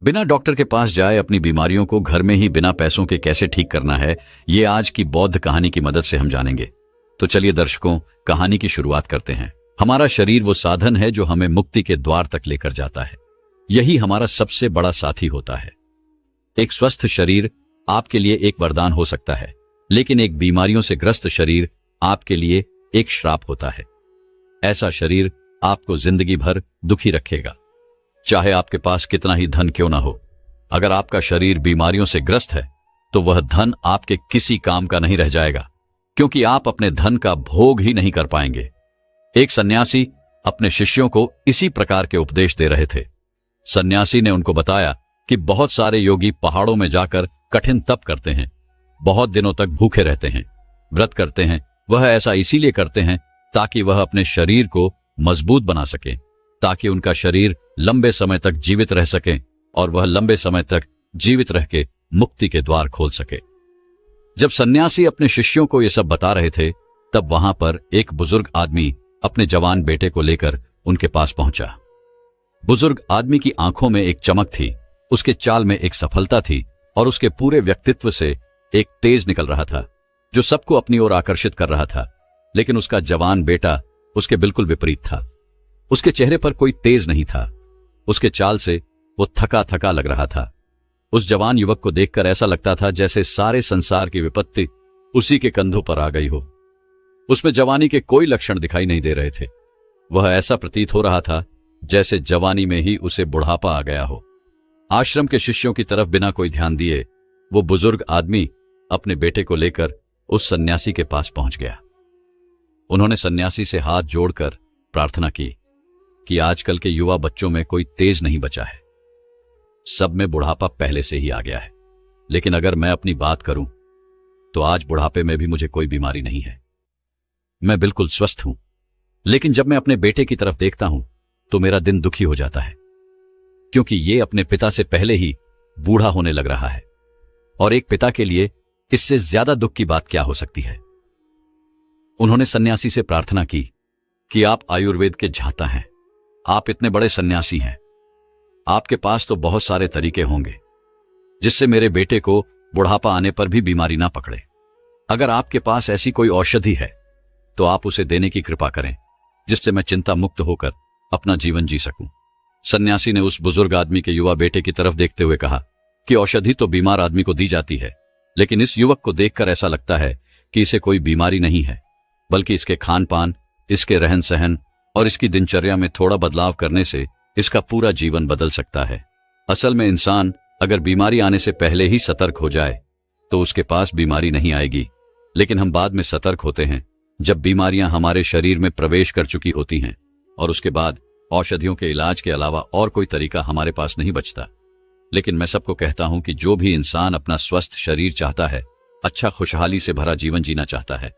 बिना डॉक्टर के पास जाए अपनी बीमारियों को घर में ही बिना पैसों के कैसे ठीक करना है, ये आज की बौद्ध कहानी की मदद से हम जानेंगे। तो चलिए दर्शकों, कहानी की शुरुआत करते हैं। हमारा शरीर वो साधन है जो हमें मुक्ति के द्वार तक लेकर जाता है। यही हमारा सबसे बड़ा साथी होता है। एक स्वस्थ शरीर आपके लिए एक वरदान हो सकता है, लेकिन एक बीमारियों से ग्रस्त शरीर आपके लिए एक श्राप होता है। ऐसा शरीर आपको जिंदगी भर दुखी रखेगा, चाहे आपके पास कितना ही धन क्यों ना हो। अगर आपका शरीर बीमारियों से ग्रस्त है तो वह धन आपके किसी काम का नहीं रह जाएगा, क्योंकि आप अपने धन का भोग ही नहीं कर पाएंगे। एक सन्यासी अपने शिष्यों को इसी प्रकार के उपदेश दे रहे थे। सन्यासी ने उनको बताया कि बहुत सारे योगी पहाड़ों में जाकर कठिन तप करते हैं, बहुत दिनों तक भूखे रहते हैं, व्रत करते हैं। वह ऐसा इसीलिए करते हैं ताकि वह अपने शरीर को मजबूत बना सके, ताकि उनका शरीर लंबे समय तक जीवित रह सके और वह लंबे समय तक जीवित रह के मुक्ति के द्वार खोल सके। जब सन्यासी अपने शिष्यों को यह सब बता रहे थे, तब वहां पर एक बुजुर्ग आदमी अपने जवान बेटे को लेकर उनके पास पहुंचा। बुजुर्ग आदमी की आंखों में एक चमक थी, उसके चाल में एक सफलता थी और उसके पूरे व्यक्तित्व से एक तेज निकल रहा था जो सबको अपनी ओर आकर्षित कर रहा था। लेकिन उसका जवान बेटा उसके बिल्कुल विपरीत था। उसके चेहरे पर कोई तेज नहीं था, उसके चाल से वो थका थका लग रहा था। उस जवान युवक को देखकर ऐसा लगता था जैसे सारे संसार की विपत्ति उसी के कंधों पर आ गई हो। उसमें जवानी के कोई लक्षण दिखाई नहीं दे रहे थे। वह ऐसा प्रतीत हो रहा था जैसे जवानी में ही उसे बुढ़ापा आ गया हो। आश्रम के शिष्यों की तरफ बिना कोई ध्यान दिए वो बुजुर्ग आदमी अपने बेटे को लेकर उस सन्यासी के पास पहुंच गया। उन्होंने सन्यासी से हाथ जोड़कर प्रार्थना की कि आजकल के युवा बच्चों में कोई तेज नहीं बचा है, सब में बुढ़ापा पहले से ही आ गया है। लेकिन अगर मैं अपनी बात करूं तो आज बुढ़ापे में भी मुझे कोई बीमारी नहीं है, मैं बिल्कुल स्वस्थ हूं। लेकिन जब मैं अपने बेटे की तरफ देखता हूं तो मेरा दिन दुखी हो जाता है, क्योंकि ये अपने पिता से पहले ही बूढ़ा होने लग रहा है। और एक पिता के लिए इससे ज्यादा दुख की बात क्या हो सकती है। उन्होंने सन्यासी से प्रार्थना की कि आप आयुर्वेद के झाता हैं, आप इतने बड़े सन्यासी हैं, आपके पास तो बहुत सारे तरीके होंगे जिससे मेरे बेटे को बुढ़ापा आने पर भी बीमारी ना पकड़े। अगर आपके पास ऐसी कोई औषधि है तो आप उसे देने की कृपा करें, जिससे मैं चिंता मुक्त होकर अपना जीवन जी सकूं। सन्यासी ने उस बुजुर्ग आदमी के युवा बेटे की तरफ देखते हुए कहा कि औषधि तो बीमार आदमी को दी जाती है, लेकिन इस युवक को देखकर ऐसा लगता है कि इसे कोई बीमारी नहीं है, बल्कि इसके खान पान, इसके रहन सहन और इसकी दिनचर्या में थोड़ा बदलाव करने से इसका पूरा जीवन बदल सकता है। असल में इंसान अगर बीमारी आने से पहले ही सतर्क हो जाए तो उसके पास बीमारी नहीं आएगी, लेकिन हम बाद में सतर्क होते हैं जब बीमारियां हमारे शरीर में प्रवेश कर चुकी होती हैं और उसके बाद औषधियों के इलाज के अलावा और कोई तरीका हमारे पास नहीं बचता। लेकिन मैं सबको कहता हूं कि जो भी इंसान अपना स्वस्थ शरीर चाहता है, अच्छा खुशहाली से भरा जीवन जीना चाहता है,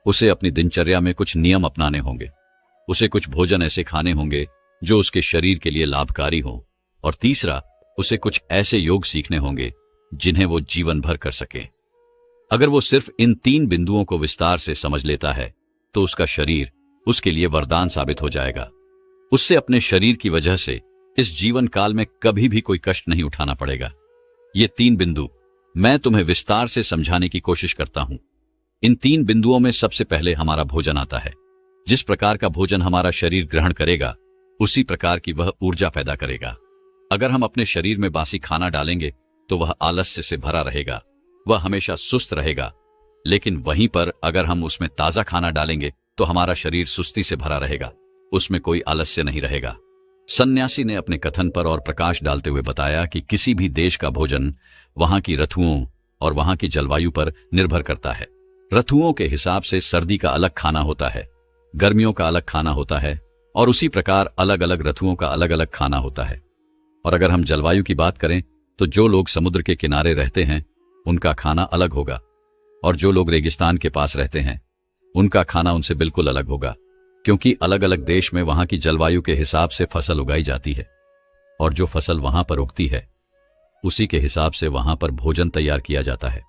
उसे अपनी दिनचर्या में कुछ नियम अपनाने होंगे। उसे कुछ भोजन ऐसे खाने होंगे जो उसके शरीर के लिए लाभकारी हो, और तीसरा, उसे कुछ ऐसे योग सीखने होंगे जिन्हें वो जीवन भर कर सके। अगर वो सिर्फ इन 3 बिंदुओं को विस्तार से समझ लेता है तो उसका शरीर उसके लिए वरदान साबित हो जाएगा। उससे अपने शरीर की वजह से इस जीवन काल में कभी भी कोई कष्ट नहीं उठाना पड़ेगा। ये 3 बिंदु मैं तुम्हें विस्तार से समझाने की कोशिश करता हूं। इन 3 बिंदुओं में सबसे पहले हमारा भोजन आता है। जिस प्रकार का भोजन हमारा शरीर ग्रहण करेगा, उसी प्रकार की वह ऊर्जा पैदा करेगा। अगर हम अपने शरीर में बासी खाना डालेंगे तो वह आलस्य से भरा रहेगा, वह हमेशा सुस्त रहेगा। लेकिन वहीं पर अगर हम उसमें ताजा खाना डालेंगे तो हमारा शरीर सुस्ती से भरा रहेगा, उसमें कोई आलस्य नहीं रहेगा। सन्यासी ने अपने कथन पर और प्रकाश डालते हुए बताया कि किसी भी देश का भोजन वहां की ऋतुओं और वहां की जलवायु पर निर्भर करता है। ऋतुओं के हिसाब से सर्दी का अलग खाना होता है, गर्मियों का अलग खाना होता है, और उसी प्रकार अलग अलग ऋतुओं का अलग अलग खाना होता है। और अगर हम जलवायु की बात करें तो जो लोग समुद्र के किनारे रहते हैं उनका खाना अलग होगा, और जो लोग रेगिस्तान के पास रहते हैं उनका खाना उनसे बिल्कुल अलग होगा, क्योंकि अलग अलग देश में वहां की जलवायु के हिसाब से फसल उगाई जाती है, और जो फसल वहां पर उगती है उसी के हिसाब से वहां पर भोजन तैयार किया जाता है।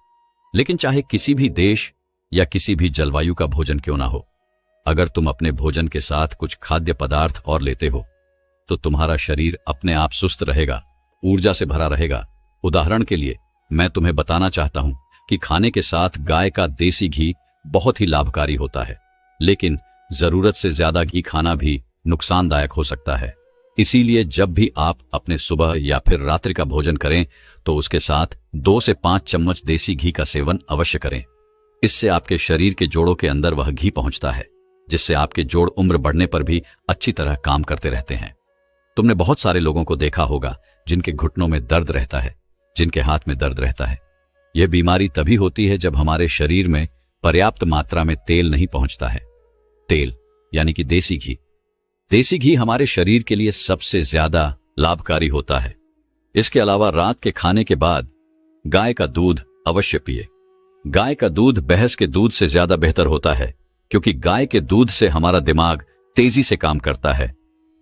लेकिन चाहे किसी भी देश या किसी भी जलवायु का भोजन क्यों ना हो, अगर तुम अपने भोजन के साथ कुछ खाद्य पदार्थ और लेते हो तो तुम्हारा शरीर अपने आप सुस्त रहेगा ऊर्जा से भरा रहेगा। उदाहरण के लिए मैं तुम्हें बताना चाहता हूं कि खाने के साथ गाय का देसी घी बहुत ही लाभकारी होता है, लेकिन जरूरत से ज्यादा घी खाना भी नुकसानदायक हो सकता है। इसीलिए जब भी आप अपने सुबह या फिर रात्रि का भोजन करें तो उसके साथ 2 से 5 चम्मच देसी घी का सेवन अवश्य करें। इससे आपके शरीर के जोड़ों के अंदर वह घी पहुंचता है, जिससे आपके जोड़ उम्र बढ़ने पर भी अच्छी तरह काम करते रहते हैं। तुमने बहुत सारे लोगों को देखा होगा जिनके घुटनों में दर्द रहता है, जिनके हाथ में दर्द रहता है। यह बीमारी तभी होती है जब हमारे शरीर में पर्याप्त मात्रा में तेल नहीं पहुंचता है। तेल यानी कि देसी घी। देसी घी हमारे शरीर के लिए सबसे ज्यादा लाभकारी होता है। इसके अलावा रात के खाने के बाद गाय का दूध अवश्य पिए। गाय का दूध भैंस के दूध से ज्यादा बेहतर होता है, क्योंकि गाय के दूध से हमारा दिमाग तेजी से काम करता है,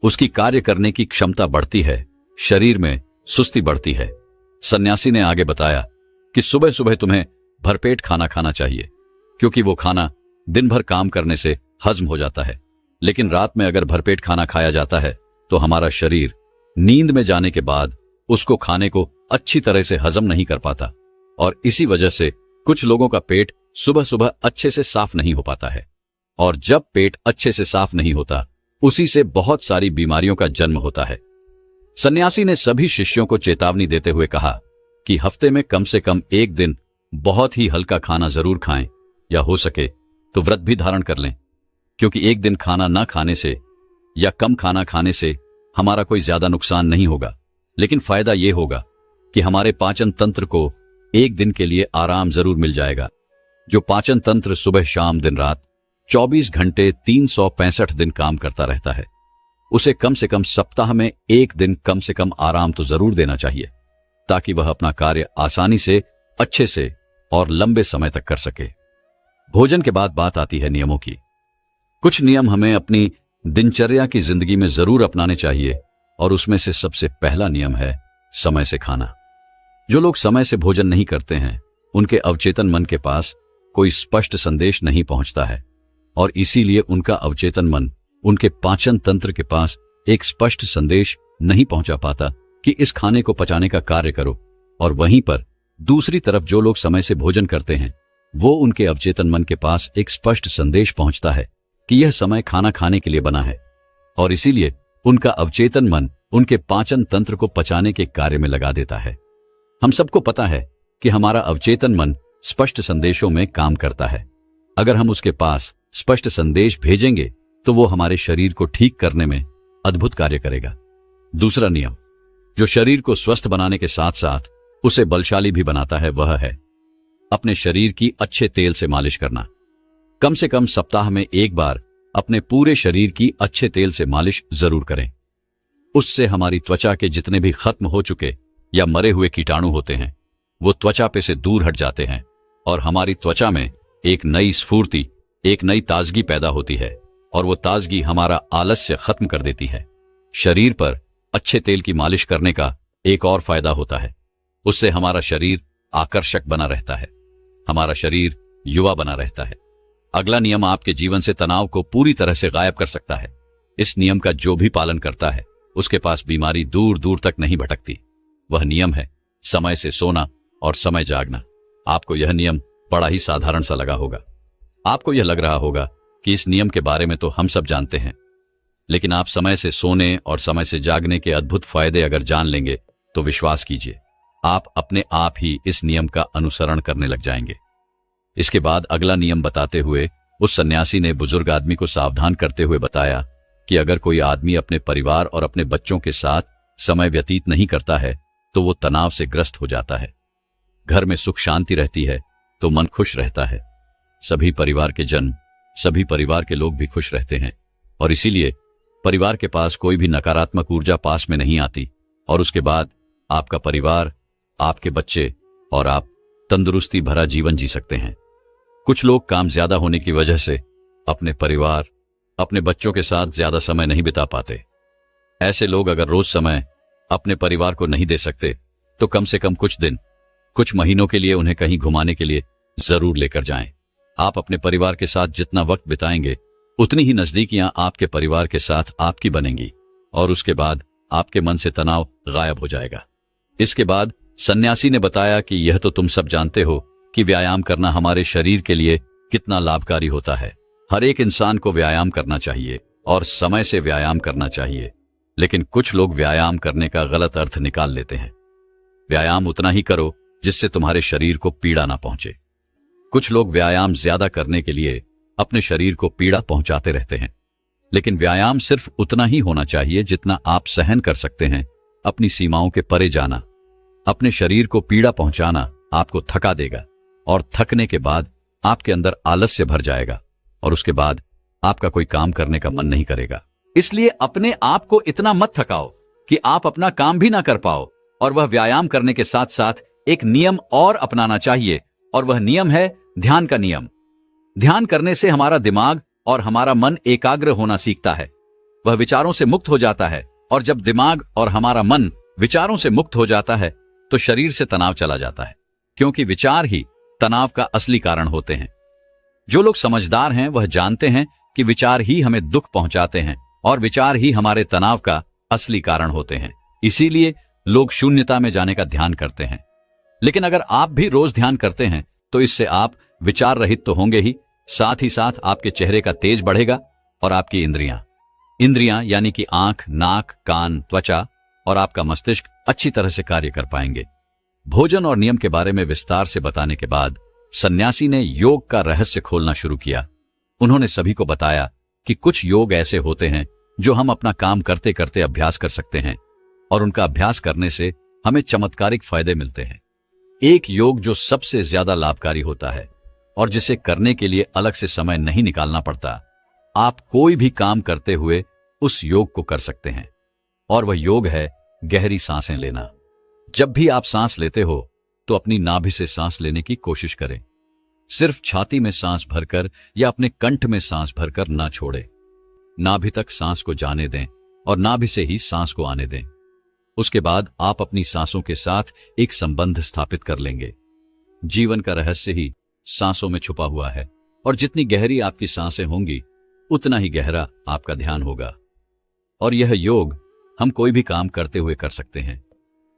उसकी कार्य करने की क्षमता बढ़ती है, शरीर में सुस्ती बढ़ती है। सन्यासी ने आगे बताया कि सुबह सुबह तुम्हें भरपेट खाना खाना चाहिए, क्योंकि वो खाना दिन भर काम करने से हजम हो जाता है। लेकिन रात में अगर भरपेट खाना खाया जाता है तो हमारा शरीर नींद में जाने के बाद उसको खाने को अच्छी तरह से हजम नहीं कर पाता, और इसी वजह से कुछ लोगों का पेट सुबह सुबह अच्छे से साफ नहीं हो पाता है। और जब पेट अच्छे से साफ नहीं होता, उसी से बहुत सारी बीमारियों का जन्म होता है। सन्यासी ने सभी शिष्यों को चेतावनी देते हुए कहा कि हफ्ते में कम से कम एक दिन बहुत ही हल्का खाना जरूर खाएं, या हो सके तो व्रत भी धारण कर लें, क्योंकि एक दिन खाना ना खाने से या कम खाना खाने से हमारा कोई ज्यादा नुकसान नहीं होगा, लेकिन फायदा यह होगा कि हमारे पाचन तंत्र को एक दिन के लिए आराम जरूर मिल जाएगा। जो पाचन तंत्र सुबह शाम दिन रात 24 घंटे 365 दिन काम करता रहता है, उसे कम से कम सप्ताह में एक दिन कम से कम आराम तो जरूर देना चाहिए, ताकि वह अपना कार्य आसानी से, अच्छे से और लंबे समय तक कर सके। भोजन के बाद बात आती है नियमों की। कुछ नियम हमें अपनी दिनचर्या की जिंदगी में जरूर अपनाने चाहिए, और उसमें से सबसे पहला नियम है समय से खाना। जो लोग समय से भोजन नहीं करते हैं, उनके अवचेतन मन के पास कोई स्पष्ट संदेश नहीं पहुंचता है, और इसीलिए उनका अवचेतन मन उनके पाचन तंत्र के पास एक स्पष्ट संदेश नहीं पहुंचा पाता कि इस खाने को पचाने का कार्य करो। और वहीं पर दूसरी तरफ जो लोग समय से भोजन करते हैं, वो उनके अवचेतन मन के पास एक स्पष्ट संदेश पहुंचता है कि यह समय खाना खाने के लिए बना है, और इसीलिए उनका अवचेतन मन उनके पाचन तंत्र को पचाने के कार्य में लगा देता है। हम सबको पता है कि हमारा अवचेतन मन स्पष्ट संदेशों में काम करता है। अगर हम उसके पास स्पष्ट संदेश भेजेंगे तो वो हमारे शरीर को ठीक करने में अद्भुत कार्य करेगा। दूसरा नियम जो शरीर को स्वस्थ बनाने के साथ साथ उसे बलशाली भी बनाता है, वह है अपने शरीर की अच्छे तेल से मालिश करना। कम से कम सप्ताह में एक बार अपने पूरे शरीर की अच्छे तेल से मालिश जरूर करें। उससे हमारी त्वचा के जितने भी खत्म हो चुके या मरे हुए कीटाणु होते हैं, वो त्वचा पे से दूर हट जाते हैं, और हमारी त्वचा में एक नई स्फूर्ति, एक नई ताजगी पैदा होती है, और वो ताजगी हमारा आलस्य खत्म कर देती है। शरीर पर अच्छे तेल की मालिश करने का एक और फायदा होता है, उससे हमारा शरीर आकर्षक बना रहता है, हमारा शरीर युवा बना रहता है। अगला नियम आपके जीवन से तनाव को पूरी तरह से गायब कर सकता है। इस नियम का जो भी पालन करता है, उसके पास बीमारी दूर दूर तक नहीं भटकती। वह नियम है समय से सोना और समय जागना। आपको यह नियम बड़ा ही साधारण सा लगा होगा। आपको यह लग रहा होगा कि इस नियम के बारे में तो हम सब जानते हैं, लेकिन आप समय से सोने और समय से जागने के अद्भुत फायदे अगर जान लेंगे तो विश्वास कीजिए, आप अपने आप ही इस नियम का अनुसरण करने लग जाएंगे। इसके बाद अगला नियम बताते हुए उस सन्यासी ने बुजुर्ग आदमी को सावधान करते हुए बताया कि अगर कोई आदमी अपने परिवार और अपने बच्चों के साथ समय व्यतीत नहीं करता है तो वो तनाव से ग्रस्त हो जाता है। घर में सुख शांति रहती है तो मन खुश रहता है। सभी परिवार के जन, सभी परिवार के लोग भी खुश रहते हैं, और इसीलिए परिवार के पास कोई भी नकारात्मक ऊर्जा पास में नहीं आती, और उसके बाद आपका परिवार, आपके बच्चे और आप तंदुरुस्ती भरा जीवन जी सकते हैं। कुछ लोग काम ज्यादा होने की वजह से अपने परिवार, अपने बच्चों के साथ ज्यादा समय नहीं बिता पाते। ऐसे लोग अगर रोज समय अपने परिवार को नहीं दे सकते तो कम से कम कुछ दिन, कुछ महीनों के लिए उन्हें कहीं घुमाने के लिए जरूर लेकर जाएं। आप अपने परिवार के साथ जितना वक्त बिताएंगे, उतनी ही नजदीकियां आपके परिवार के साथ आपकी बनेंगी, और उसके बाद आपके मन से तनाव गायब हो जाएगा। इसके बाद सन्यासी ने बताया कि यह तो तुम सब जानते हो कि व्यायाम करना हमारे शरीर के लिए कितना लाभकारी होता है। हर एक इंसान को व्यायाम करना चाहिए और समय से व्यायाम करना चाहिए, लेकिन कुछ लोग व्यायाम करने का गलत अर्थ निकाल लेते हैं। व्यायाम उतना ही करो जिससे तुम्हारे शरीर को पीड़ा ना पहुंचे। कुछ लोग व्यायाम ज्यादा करने के लिए अपने शरीर को पीड़ा पहुंचाते रहते हैं, लेकिन व्यायाम सिर्फ उतना ही होना चाहिए जितना आप सहन कर सकते हैं। अपनी सीमाओं के परे जाना, अपने शरीर को पीड़ा पहुंचाना आपको थका देगा और थकने के बाद आपके अंदर आलस्य भर जाएगा और उसके बाद आपका कोई काम करने का मन नहीं करेगा। इसलिए अपने आप को इतना मत थकाओ कि आप अपना काम भी ना कर पाओ। और वह व्यायाम करने के साथ साथ एक नियम और अपनाना चाहिए, और वह नियम है ध्यान का नियम। ध्यान करने से हमारा दिमाग और हमारा मन एकाग्र होना सीखता है, वह विचारों से मुक्त हो जाता है। और जब दिमाग और हमारा मन विचारों से मुक्त हो जाता है तो शरीर से तनाव चला जाता है, क्योंकि विचार ही तनाव का असली कारण होते हैं। जो लोग समझदार हैं वह जानते हैं कि विचार ही हमें दुख पहुंचाते हैं और विचार ही हमारे तनाव का असली कारण होते हैं। इसीलिए लोग शून्यता में जाने का ध्यान करते हैं। लेकिन अगर आप भी रोज ध्यान करते हैं तो इससे आप विचार रहित तो होंगे ही, साथ ही साथ आपके चेहरे का तेज बढ़ेगा और आपकी इंद्रियां यानी कि आंख, नाक, कान, त्वचा और आपका मस्तिष्क अच्छी तरह से कार्य कर पाएंगे। भोजन और नियम के बारे में विस्तार से बताने के बाद सन्यासी ने योग का रहस्य खोलना शुरू किया। उन्होंने सभी को बताया कि कुछ योग ऐसे होते हैं जो हम अपना काम करते करते अभ्यास कर सकते हैं और उनका अभ्यास करने से हमें चमत्कारिक फायदे मिलते हैं। एक योग जो सबसे ज्यादा लाभकारी होता है और जिसे करने के लिए अलग से समय नहीं निकालना पड़ता, आप कोई भी काम करते हुए उस योग को कर सकते हैं, और वह योग है गहरी सांसें लेना। जब भी आप सांस लेते हो तो अपनी नाभि से सांस लेने की कोशिश करें। सिर्फ छाती में सांस भरकर या अपने कंठ में सांस भरकर ना छोड़ें। नाभि तक सांस को जाने दें और नाभि से ही सांस को आने दें। उसके बाद आप अपनी सांसों के साथ एक संबंध स्थापित कर लेंगे। जीवन का रहस्य ही सांसों में छुपा हुआ है, और जितनी गहरी आपकी सांसें होंगी उतना ही गहरा आपका ध्यान होगा। और यह योग हम कोई भी काम करते हुए कर सकते हैं।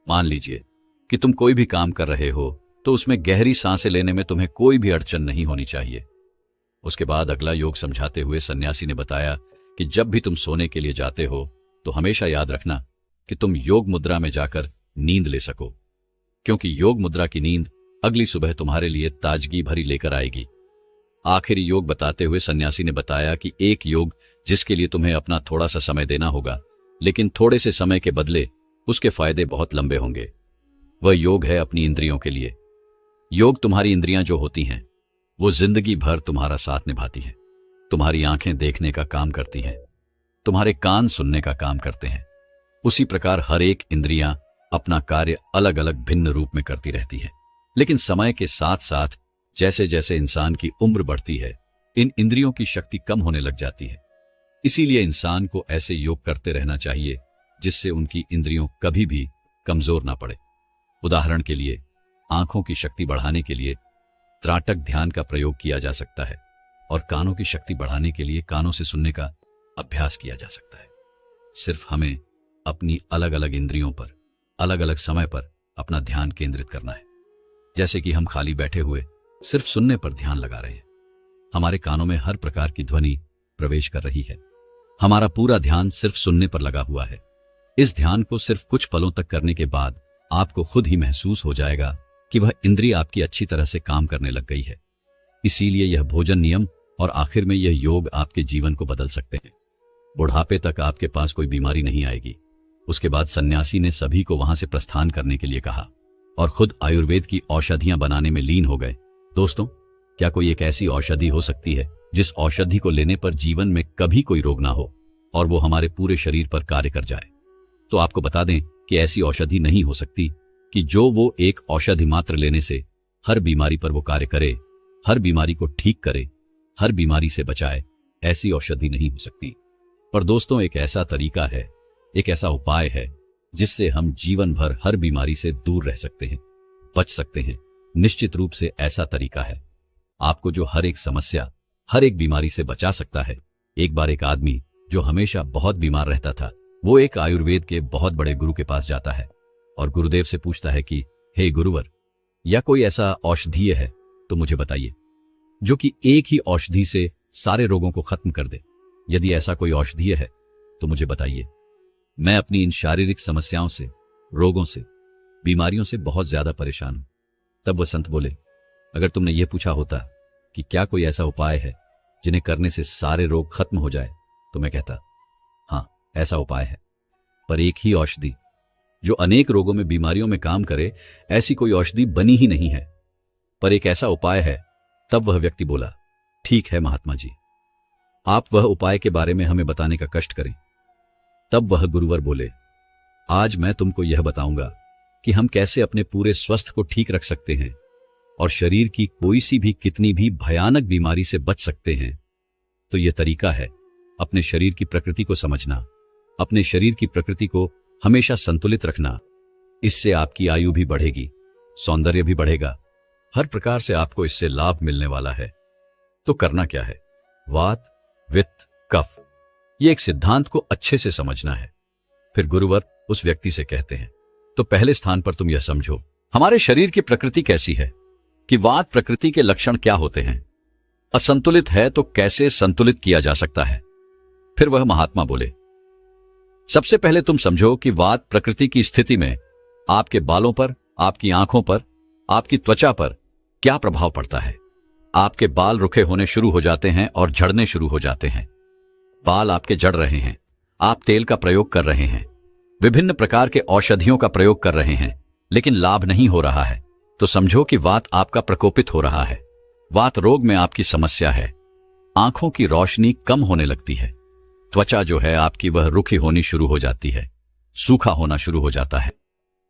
मान लीजिए कि तुम कोई भी काम कर रहे हो तो उसमें गहरी सांसें लेने में तुम्हें कोई भी अड़चन नहीं होनी चाहिए। उसके बाद अगला योग समझाते हुए सन्यासी ने बताया कि जब भी तुम सोने के लिए जाते हो तो हमेशा याद रखना कि तुम योग मुद्रा में जाकर नींद ले सको, क्योंकि योग मुद्रा की नींद अगली सुबह तुम्हारे लिए ताजगी भरी लेकर आएगी। आखिरी योग बताते हुए सन्यासी ने बताया कि एक योग जिसके लिए तुम्हें अपना थोड़ा सा समय देना होगा, लेकिन थोड़े से समय के बदले उसके फायदे बहुत लंबे होंगे। वह योग है अपनी इंद्रियों के लिए। योग तुम्हारी इंद्रियां जो होती हैं वो जिंदगी भर तुम्हारा साथ निभाती हैं। तुम्हारी आंखें देखने का काम करती हैं, तुम्हारे कान सुनने का काम करते हैं। उसी प्रकार हर एक इंद्रियां अपना कार्य अलग अलग भिन्न रूप में करती रहती है। लेकिन समय के साथ साथ जैसे जैसे इंसान की उम्र बढ़ती है, इन इंद्रियों की शक्ति कम होने लग जाती है। इसीलिए इंसान को ऐसे योग करते रहना चाहिए जिससे उनकी इंद्रियों कभी भी कमजोर ना पड़े। उदाहरण के लिए आंखों की शक्ति बढ़ाने के लिए त्राटक ध्यान का प्रयोग किया जा सकता है, और कानों की शक्ति बढ़ाने के लिए कानों से सुनने का अभ्यास किया जा सकता है। सिर्फ हमें अपनी अलग अलग इंद्रियों पर अलग अलग समय पर अपना ध्यान केंद्रित करना है। जैसे कि हम खाली बैठे हुए सिर्फ सुनने पर ध्यान लगा रहे हैं, हमारे कानों में हर प्रकार की ध्वनि प्रवेश कर रही है, हमारा पूरा ध्यान सिर्फ सुनने पर लगा हुआ है। इस ध्यान को सिर्फ कुछ पलों तक करने के बाद आपको खुद ही महसूस हो जाएगा कि वह इंद्रिय आपकी अच्छी तरह से काम करने लग गई है। इसीलिए यह भोजन नियम और आखिर में यह योग आपके जीवन को बदल सकते हैं। बुढ़ापे तक आपके पास कोई बीमारी नहीं आएगी। उसके बाद सन्यासी ने सभी को वहां से प्रस्थान करने के लिए कहा और खुद आयुर्वेद की औषधियां बनाने में लीन हो गए। दोस्तों, क्या कोई एक ऐसी औषधि हो सकती है जिस औषधि को लेने पर जीवन में कभी कोई रोग ना हो और वो हमारे पूरे शरीर पर कार्य कर जाए? तो आपको बता दें कि ऐसी औषधि नहीं हो सकती कि जो वो एक औषधि मात्र लेने से हर बीमारी पर वो कार्य करे, हर बीमारी को ठीक करे, हर बीमारी से बचाए। ऐसी औषधि नहीं हो सकती। पर दोस्तों, एक ऐसा तरीका है, एक ऐसा उपाय है जिससे हम जीवन भर हर बीमारी से दूर रह सकते हैं, बच सकते हैं। निश्चित रूप से ऐसा तरीका है आपको जो हर एक समस्या, हर एक बीमारी से बचा सकता है। एक बार एक आदमी जो हमेशा बहुत बीमार रहता था, वो एक आयुर्वेद के बहुत बड़े गुरु के पास जाता है और गुरुदेव से पूछता है कि हे गुरुवर, या कोई ऐसा औषधीय है तो मुझे बताइए, जो कि एक ही औषधि से सारे रोगों को खत्म कर दे। यदि ऐसा कोई औषधीय है तो मुझे बताइए। मैं अपनी इन शारीरिक समस्याओं से, रोगों से, बीमारियों से बहुत ज्यादा परेशान हूं। तब वह संत बोले, अगर तुमने ये पूछा होता कि क्या कोई ऐसा उपाय है जिन्हें करने से सारे रोग खत्म हो जाए, तो मैं कहता हां, ऐसा उपाय है। पर एक ही औषधि जो अनेक रोगों में, बीमारियों में काम करे, ऐसी कोई औषधि बनी ही नहीं है। पर एक ऐसा उपाय है। तब वह व्यक्ति बोला, ठीक है महात्मा जी, आप वह उपाय के बारे में हमें बताने का कष्ट करें। तब वह गुरुवर बोले, आज मैं तुमको यह बताऊंगा कि हम कैसे अपने पूरे स्वास्थ्य को ठीक रख सकते हैं और शरीर की कोई सी भी, कितनी भी भयानक बीमारी से बच सकते हैं। तो यह तरीका है अपने शरीर की प्रकृति को समझना, अपने शरीर की प्रकृति को हमेशा संतुलित रखना। इससे आपकी आयु भी बढ़ेगी, सौंदर्य भी बढ़ेगा, हर प्रकार से आपको इससे लाभ मिलने वाला है। तो करना क्या है? वात, वित्त, कफ, ये एक सिद्धांत को अच्छे से समझना है। फिर गुरुवर उस व्यक्ति से कहते हैं, तो पहले स्थान पर तुम यह समझो, हमारे शरीर की प्रकृति कैसी है, कि वात प्रकृति के लक्षण क्या होते हैं, असंतुलित है तो कैसे संतुलित किया जा सकता है। फिर वह महात्मा बोले, सबसे पहले तुम समझो कि वात प्रकृति की स्थिति में आपके बालों पर, आपकी आंखों पर, आपकी त्वचा पर क्या प्रभाव पड़ता है। आपके बाल रुखे होने शुरू हो जाते हैं और झड़ने शुरू हो जाते हैं। बाल आपके झड़ रहे हैं, आप तेल का प्रयोग कर रहे हैं, विभिन्न प्रकार के औषधियों का प्रयोग कर रहे हैं, लेकिन लाभ नहीं हो रहा है, तो समझो कि वात आपका प्रकोपित हो रहा है। वात रोग में आपकी समस्या है। आंखों की रोशनी कम होने लगती है, त्वचा जो है आपकी वह रुखी होनी शुरू हो जाती है, सूखा होना शुरू हो जाता है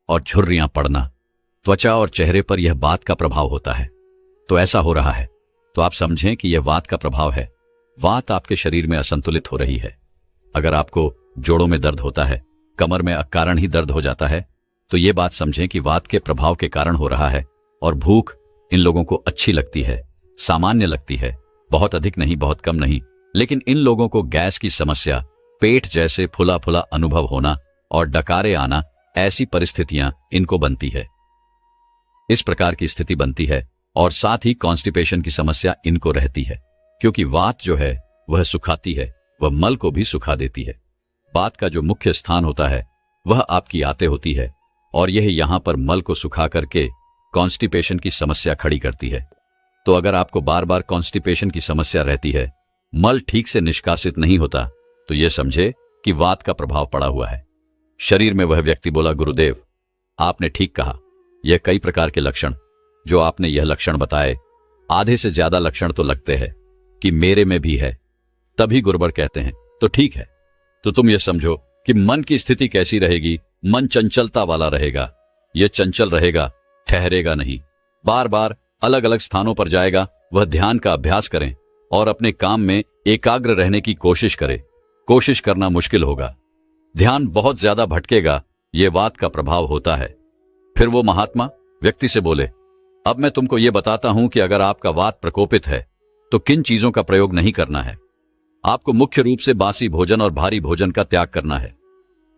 और झुर्रियां पड़ना, त्वचा और चेहरे पर यह वात का प्रभाव होता है। तो ऐसा हो रहा है तो आप समझें कि यह वात का प्रभाव है। वात आपके शरीर में असंतुलित हो रही है। अगर आपको जोड़ों में दर्द होता है, कमर में अकारण ही दर्द हो जाता है, तो ये बात समझें कि वात के प्रभाव के कारण हो रहा है। और भूख इन लोगों को अच्छी लगती है, सामान्य लगती है, बहुत अधिक नहीं, बहुत कम नहीं, लेकिन इन लोगों को गैस की समस्या, पेट जैसे फुला फुला अनुभव होना और डकारे आना, ऐसी परिस्थितियां इनको बनती है। इस प्रकार की स्थिति बनती है और साथ ही कॉन्स्टिपेशन की समस्या इनको रहती है, क्योंकि वात जो है वह सुखाती है, वह मल को भी सुखा देती है। वात का जो मुख्य स्थान होता है वह आपकी आंतें होती है और यह यहां पर मल को सुखा करके कॉन्स्टिपेशन की समस्या खड़ी करती है। तो अगर आपको बार बार कॉन्स्टिपेशन की समस्या रहती है, मल ठीक से निष्कासित नहीं होता, तो यह समझे कि वात का प्रभाव पड़ा हुआ है शरीर में। वह व्यक्ति बोला, गुरुदेव आपने ठीक कहा, यह कई प्रकार के लक्षण जो आपने यह लक्षण बताए, आधे से ज्यादा लक्षण तो लगते हैं कि मेरे में भी है। तभी गुरुवर कहते हैं, तो ठीक है, तो तुम यह समझो कि मन की स्थिति कैसी रहेगी। मन चंचलता वाला रहेगा, यह चंचल रहेगा, ठहरेगा नहीं, बार बार अलग अलग स्थानों पर जाएगा। वह ध्यान का अभ्यास करें और अपने काम में एकाग्र रहने की कोशिश करें। कोशिश करना मुश्किल होगा, ध्यान बहुत ज्यादा भटकेगा, यह वात का प्रभाव होता है। फिर वो महात्मा व्यक्ति से बोले, अब मैं तुमको यह बताता हूं कि अगर आपका वात प्रकोपित है तो किन चीजों का प्रयोग नहीं करना है। आपको मुख्य रूप से बासी भोजन और भारी भोजन का त्याग करना है।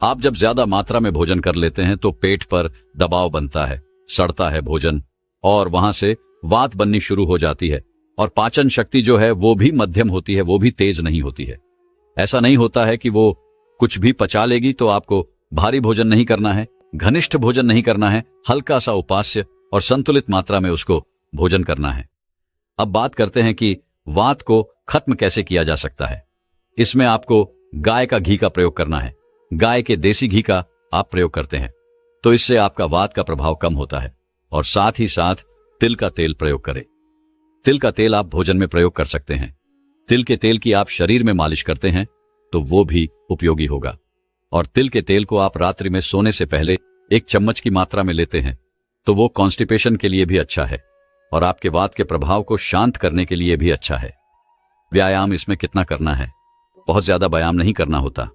आप जब ज्यादा मात्रा में भोजन कर लेते हैं तो पेट पर दबाव बनता है, सड़ता है भोजन और वहां से वात बननी शुरू हो जाती है। और पाचन शक्ति जो है वो भी मध्यम होती है, वो भी तेज नहीं होती है। ऐसा नहीं होता है कि वो कुछ भी पचा लेगी। तो आपको भारी भोजन नहीं करना है, घनिष्ठ भोजन नहीं करना है, हल्का सा उपास्य और संतुलित मात्रा में उसको भोजन करना है। अब बात करते हैं कि वात को खत्म कैसे किया जा सकता है। इसमें आपको गाय का घी का प्रयोग करना है। गाय के देसी घी का आप प्रयोग करते हैं तो इससे आपका वात का प्रभाव कम होता है। और साथ ही साथ तिल का तेल प्रयोग करें। तिल का तेल आप भोजन में प्रयोग कर सकते हैं। तिल के तेल की आप शरीर में मालिश करते हैं तो वो भी उपयोगी होगा। और तिल के तेल को आप रात्रि में सोने से पहले 1 चम्मच की मात्रा में लेते हैं तो वो कॉन्स्टिपेशन के लिए भी अच्छा है और आपके वात के प्रभाव को शांत करने के लिए भी अच्छा है। व्यायाम इसमें कितना करना है? बहुत ज्यादा व्यायाम नहीं करना होता,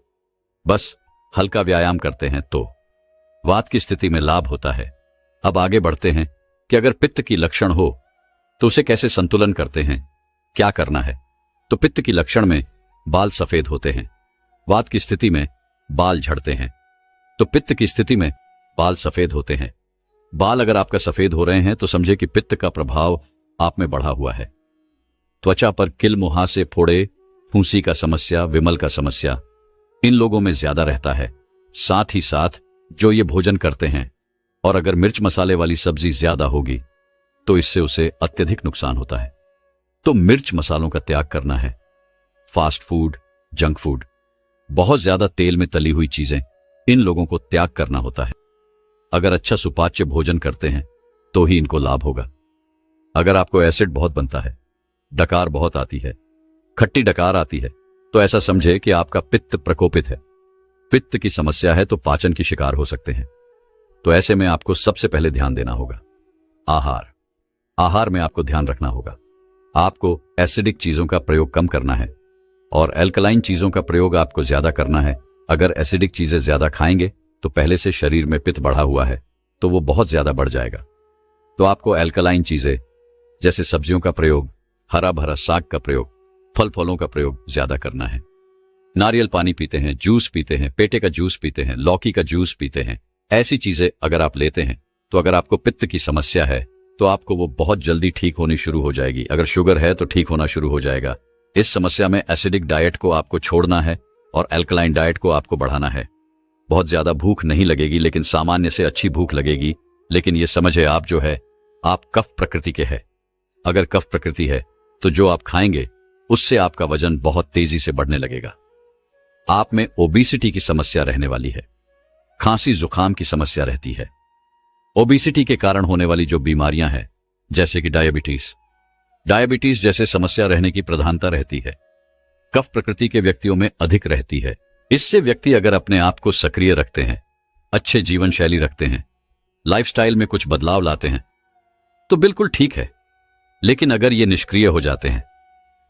बस हल्का व्यायाम करते हैं तो वात की स्थिति में लाभ होता है। अब आगे बढ़ते हैं कि अगर पित्त की लक्षण हो तो उसे कैसे संतुलन करते हैं, क्या करना है। तो पित्त की लक्षण में बाल सफेद होते हैं, वात की स्थिति में बाल झड़ते हैं। तो पित्त की स्थिति में बाल सफेद होते हैं। बाल अगर आपका सफेद हो रहे हैं तो समझे कि पित्त का प्रभाव आप में बढ़ा हुआ है। त्वचा पर किल, मुहासे, फोड़े, फूंसी का समस्या, विमल का समस्या इन लोगों में ज्यादा रहता है। साथ ही साथ जो ये भोजन करते हैं और अगर मिर्च मसाले वाली सब्जी ज्यादा होगी तो इससे उसे अत्यधिक नुकसान होता है। तो मिर्च मसालों का त्याग करना है। फास्ट फूड, जंक फूड, बहुत ज्यादा तेल में तली हुई चीजें, इन लोगों को त्याग करना होता है। अगर अच्छा सुपाच्य भोजन करते हैं तो ही इनको लाभ होगा। अगर आपको एसिड बहुत बनता है, डकार बहुत आती है, खट्टी डकार आती है, तो ऐसा समझे कि आपका पित्त प्रकोपित है। पित्त की समस्या है तो पाचन की शिकार हो सकते हैं। तो ऐसे में आपको सबसे पहले ध्यान देना होगा आहार में आपको ध्यान रखना होगा। आपको एसिडिक चीजों का प्रयोग कम करना है और एल्कलाइन चीजों का प्रयोग आपको ज्यादा करना है। अगर एसिडिक चीजें ज्यादा खाएंगे तो पहले से शरीर में पित्त बढ़ा हुआ है तो वो बहुत ज्यादा बढ़ जाएगा। तो आपको एल्कलाइन चीजें जैसे सब्जियों का प्रयोग, हरा भरा साग का प्रयोग, फल फलों का प्रयोग ज्यादा करना है। नारियल पानी पीते हैं, जूस पीते हैं, पेटे का जूस पीते हैं, लौकी का जूस पीते हैं, ऐसी चीजें अगर आप लेते हैं तो अगर आपको पित्त की समस्या है तो आपको वो बहुत जल्दी ठीक होनी शुरू हो जाएगी। अगर शुगर है तो ठीक होना शुरू हो जाएगा। इस समस्या में एसिडिक डाइट को आपको छोड़ना है और एल्कलाइन डाइट को आपको बढ़ाना है। बहुत ज्यादा भूख नहीं लगेगी लेकिन सामान्य से अच्छी भूख लगेगी। लेकिन ये समझे आप जो है आप कफ प्रकृति के हैं। अगर कफ प्रकृति है तो जो आप खाएंगे उससे आपका वजन बहुत तेजी से बढ़ने लगेगा। आप में ओबेसिटी की समस्या रहने वाली है। खांसी जुकाम की समस्या रहती है। ओबेसिटी के कारण होने वाली जो बीमारियां हैं जैसे कि डायबिटीज जैसे समस्या रहने की प्रधानता रहती है। कफ प्रकृति के व्यक्तियों में अधिक रहती है। इससे व्यक्ति अगर अपने आप को सक्रिय रखते हैं, अच्छे जीवन शैली रखते हैं, लाइफस्टाइल में कुछ बदलाव लाते हैं तो बिल्कुल ठीक है। लेकिन अगर ये निष्क्रिय हो जाते हैं,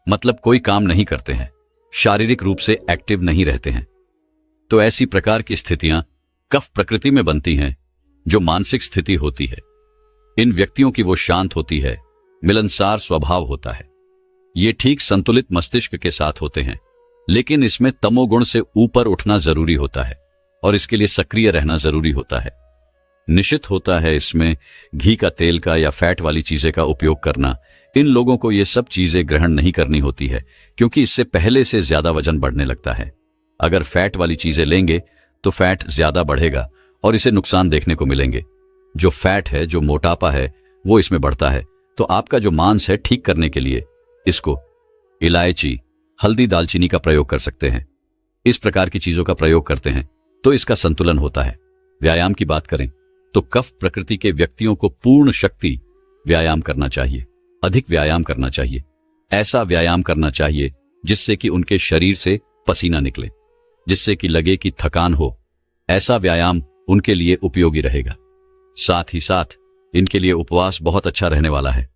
मतलब कोई काम नहीं करते हैं, शारीरिक रूप से एक्टिव नहीं रहते हैं, तो ऐसी प्रकार की स्थितियां कफ प्रकृति में बनती हैं। जो मानसिक स्थिति होती है इन व्यक्तियों की वो शांत होती है, मिलनसार स्वभाव होता है। ये ठीक संतुलित मस्तिष्क के साथ होते हैं। लेकिन इसमें तमोगुण से ऊपर उठना जरूरी होता है और इसके लिए सक्रिय रहना जरूरी होता है। निश्चित होता है इसमें घी का, तेल का या फैट वाली चीजें का उपयोग करना। इन लोगों को ये सब चीजें ग्रहण नहीं करनी होती है क्योंकि इससे पहले से ज्यादा वजन बढ़ने लगता है। अगर फैट वाली चीजें लेंगे तो फैट ज्यादा बढ़ेगा और इसे नुकसान देखने को मिलेंगे। जो फैट है, जो मोटापा है, वो इसमें बढ़ता है। तो आपका जो मांस है ठीक करने के लिए इसको इलायची, हल्दी, दालचीनी का प्रयोग कर सकते हैं। इस प्रकार की चीजों का प्रयोग करते हैं तो इसका संतुलन होता है। व्यायाम की बात करें तो कफ प्रकृति के व्यक्तियों को पूर्ण शक्ति व्यायाम करना चाहिए, अधिक व्यायाम करना चाहिए। ऐसा व्यायाम करना चाहिए जिससे कि उनके शरीर से पसीना निकले, जिससे कि लगे कि थकान हो। ऐसा व्यायाम उनके लिए उपयोगी रहेगा। साथ ही साथ इनके लिए उपवास बहुत अच्छा रहने वाला है।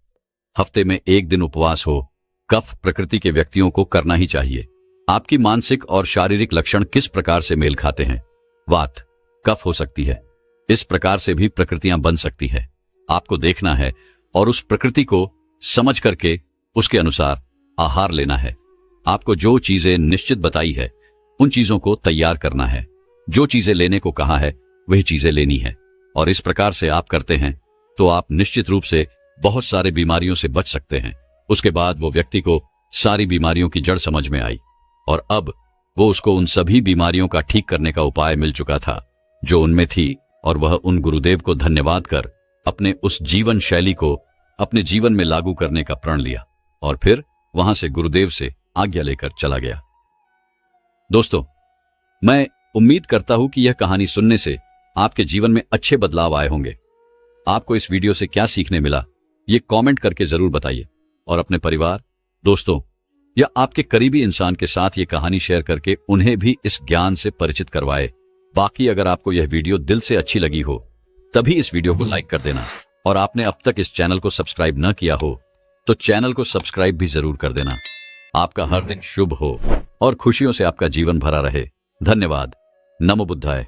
हफ्ते में 1 दिन उपवास हो, कफ प्रकृति के व्यक्तियों को करना ही चाहिए। आपकी मानसिक और शारीरिक लक्षण किस प्रकार से मेल खाते हैं? वात, कफ हो सकती है। इस प्रकार से भी प्रकृतियां बन सकती है। आपको देखना है और उस प्रकृति को समझ करके उसके अनुसार आहार लेना है। आपको जो चीजें निश्चित बताई है उन चीजों को तैयार करना है। जो चीजें लेने को कहा है वही चीजें लेनी है। और इस प्रकार से आप करते हैं तो आप निश्चित रूप से बहुत सारे बीमारियों से बच सकते हैं। उसके बाद वो व्यक्ति को सारी बीमारियों की जड़ समझ में आई और अब वो उसको उन सभी बीमारियों का ठीक करने का उपाय मिल चुका था जो उनमें थी। और वह उन गुरुदेव को धन्यवाद कर अपने उस जीवन शैली को अपने जीवन में लागू करने का प्रण लिया और फिर वहां से गुरुदेव से आज्ञा लेकर चला गया। दोस्तों, मैं उम्मीद करता हूं कि यह कहानी सुनने से आपके जीवन में अच्छे बदलाव आए होंगे। आपको इस वीडियो से क्या सीखने मिला ये कमेंट करके जरूर बताइए और अपने परिवार, दोस्तों या आपके करीबी इंसान के साथ ये कहानी शेयर करके उन्हें भी इस ज्ञान से परिचित करवाए। बाकी अगर आपको यह वीडियो दिल से अच्छी लगी हो तभी इस वीडियो को लाइक कर देना और आपने अब तक इस चैनल को सब्सक्राइब न किया हो तो चैनल को सब्सक्राइब भी जरूर कर देना। आपका हर दिन शुभ हो और खुशियों से आपका जीवन भरा रहे। धन्यवाद। नमो बुद्धाय।